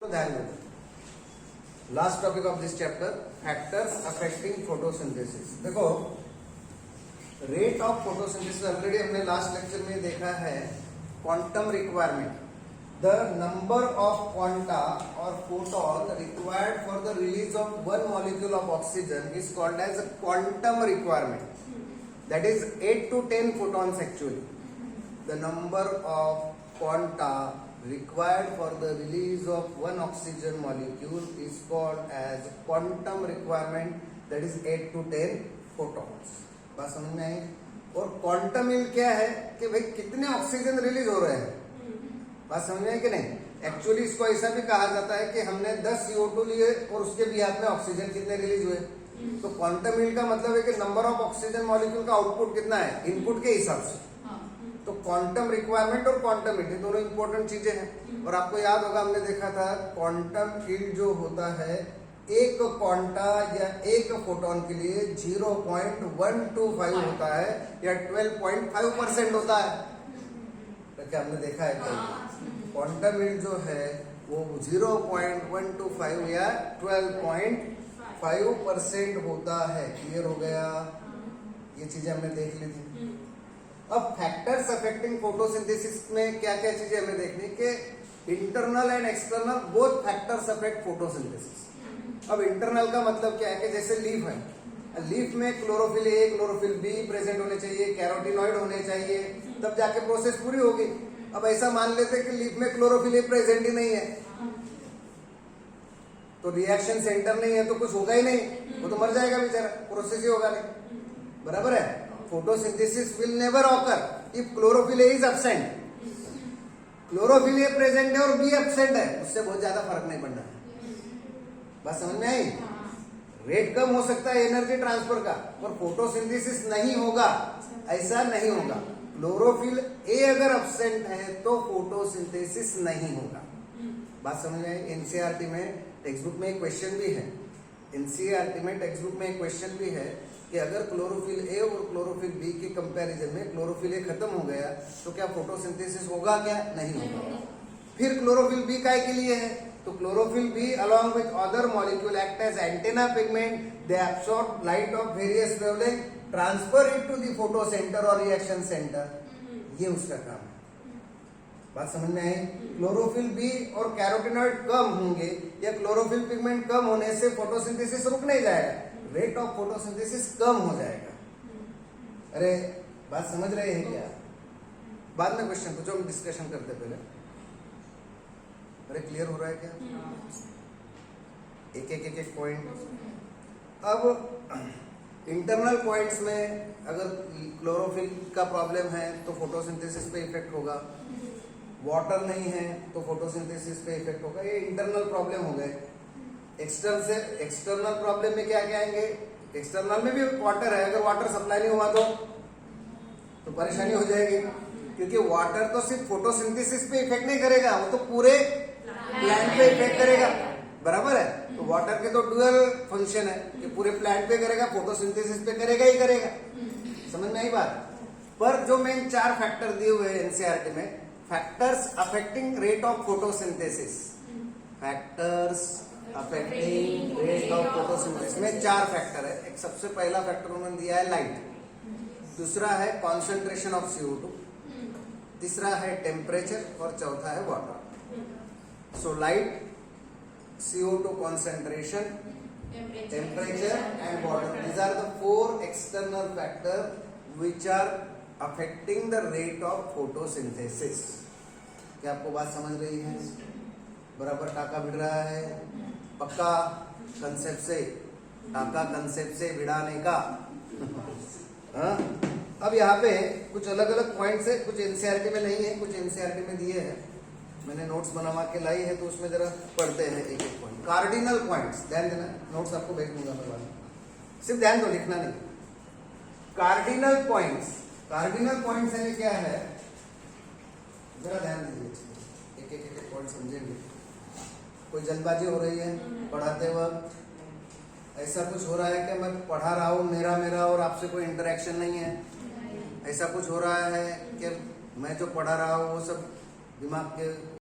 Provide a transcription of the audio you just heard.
ध्यान दो, last topic of this chapter, factors affecting photosynthesis. देखो, रेट ऑफ फोटोसिंथेसिस ऑलरेडी हमने लास्ट लेक्चर में देखा है। Quantum requirement, the number of quanta और photon required for the release of one molecule of oxygen is called as quantum requirement, that is 8 to 10 photons actually. The number of quanta required for the release of one oxygen molecule is called as quantum requirement, that is 8 to 10 photons. बात समझ में आई? और quantum इन क्या है कि भाई कितने oxygen release हो रहे हैं, बात समझ में आई कि नहीं? एक्चुअली इसको ऐसा भी कहा जाता है कि हमने 10 CO2 लिए और उसके बिहाफ में ऑक्सीजन कितने रिलीज हुए। तो क्वांटम यील्ड का मतलब है कि नंबर ऑफ ऑक्सीजन मॉलिक्यूल का आउटपुट कितना है इनपुट के हिसाब से। तो क्वांटम रिक्वायरमेंट और क्वांटम यील्ड दोनों इंपॉर्टेंट चीजें हैं। और आपको याद होगा हमने देखा था क्वांटम यील्ड जो होता है एक क्वांटा या एक फोटोन के लिए 0.125 होता है या 12.5% होता है। तो क्या हमने देखा है कल क्वांटम यील्ड जो है वो 0.125 या 12.5% होता है। क्लियर हो गया? ये चीजें हमने देख ली थी। अब फैक्टर्स अफेक्टिंग फोटोसिंथेसिस में क्या क्या चीजें हमें देखनी कि internal and external both factors affect photosynthesis. अब इंटरनल का मतलब क्या है कि जैसे लीफ है, लीफ में chlorophyll A chlorophyll be present होने चाहिए, कैरोटीनॉइड होने चाहिए, तब जाके प्रोसेस पूरी होगी। अब ऐसा मान लेते हैं कि लीफ में क्लोरोफिल ए प्रेजेंट ही नहीं है तो रिएक्शन सेंटर नहीं है तो कुछ होगा ही नहीं, वो तो मर जाएगा बेचारा, प्रोसेस ही होगा नहीं। बराबर है? Photosynthesis will never occur if chlorophyll A is absent. Chlorophyll A present है और बी एब्सेंट है, उससे बहुत ज्यादा फर्क नहीं पड़ना। बात समझ में आई? रेट कम हो सकता है एनर्जी ट्रांसफर का, पर फोटोसिंथेसिस नहीं होगा, ऐसा नहीं होगा। क्लोरोफिल ए अगर एब्सेंट है तो फोटोसिंथेसिस नहीं होगा। बात समझ में आई? एनसीईआरटी में टेक्स्ट बुक में एक क्वेश्चन भी है, एनसीईआरटी में टेक्स्ट बुक में एक क्वेश्चन भी है कि अगर क्लोरोफिल ए और क्लोरोफिल बी के कंपैरिजन में क्लोरोफिल ए खत्म हो गया तो क्या फोटोसिंथेसिस होगा? क्या नहीं होगा। फिर क्लोरोफिल बी काय के लिए है? तो chlorophyll B along with other molecule act as antenna pigment, they absorb light of various wavelength, transfer it to the photocenter or reaction center, ये उसका काम है। बात समझ में आई? क्लोरोफिल बी और कैरोटीनॉइड कम होंगे या क्लोरोफिल पिगमेंट कम होने से फोटोसिंथेसिस रुक नहीं जाएगा, रेट ऑफ फोटोसिंथेसिस कम हो जाएगा। अरे बात समझ रहे हैं क्या? बाद में क्वेश्चन पूछो, हम डिस्कशन करते पहले। अरे क्लियर हो रहा है क्या? एक पॉइंट। अब इंटरनल पॉइंट्स में अगर क्लोरोफिल का प्रॉब्लम है तो फोटोसिंथेसिस पे इफेक्ट होगा, वाटर नहीं है तो फोटोसिंथेसिस पे इफेक्ट होगा। ये इंटरनल प्रॉब्लम हो गए। एक्सटर्नल प्रॉब्लम में क्या क्या आएंगे? एक्सटर्नल में भी वाटर है, अगर वाटर सप्लाई नहीं हुआ तो परेशानी हो जाएगी, क्योंकि वाटर तो सिर्फ फोटोसिंथेसिस पे इफेक्ट नहीं करेगा, वो तो पूरे प्लांट पे इफेक्ट करेगा। बराबर है? तो वाटर के तो डुअल फंक्शन है कि पूरे प्लांट पे करेगा, फोटोसिंथेसिस पे करेगा ही करेगा। समझ में आई बात? पर जो मेन 4 फैक्टर दिए हुए हैं एनसीईआरटी में, factors affecting rate of photosynthesis, factors affecting rate of photosynthesis में 4 फैक्टर है। एक सबसे पहला फैक्टर उन्होंने दिया है लाइट, दूसरा है कॉन्सेंट्रेशन ऑफ CO2, तीसरा है टेम्परेचर और चौथा है water. So light, CO2 concentration, temperature and water, these are the 4 external factors which are affecting the rate of photosynthesis। क्या आपको बात समझ रही है? बराबर टाका भिड़ रहा है? पक्का कंसेप्ट से, टाका कंसेप्ट से भिड़ाने का। हाँ? अब यहाँ पे कुछ अलग अलग पॉइंट्स है, कुछ एनसीईआरटी में नहीं है, कुछ एनसीईआरटी में दिए हैं। मैंने नोट्स बनवा के लाई है तो उसमें जरा पढ़ते हैं एक एक पॉइंट। कार्डिनल पॉइंट्स, ध्यान देना, नोट्स आपको भेज दूंगा मैं बाद में, सिर्फ ध्यान दो, लिखना नहीं। कार्डिनल पॉइंट्स, कार्डिनल पॉइंट्स है क्या है, जरा ध्यान दीजिए, एक एक पॉइंट समझेंगे। कोई जल्दबाजी हो रही है पढ़ाते वक्त, ऐसा कुछ हो रहा है कि मैं पढ़ा रहा हूँ मेरा और आपसे कोई इंटरेक्शन नहीं है, ऐसा कुछ हो रहा है कि मैं जो पढ़ा रहा हूँ वो सब दिमाग के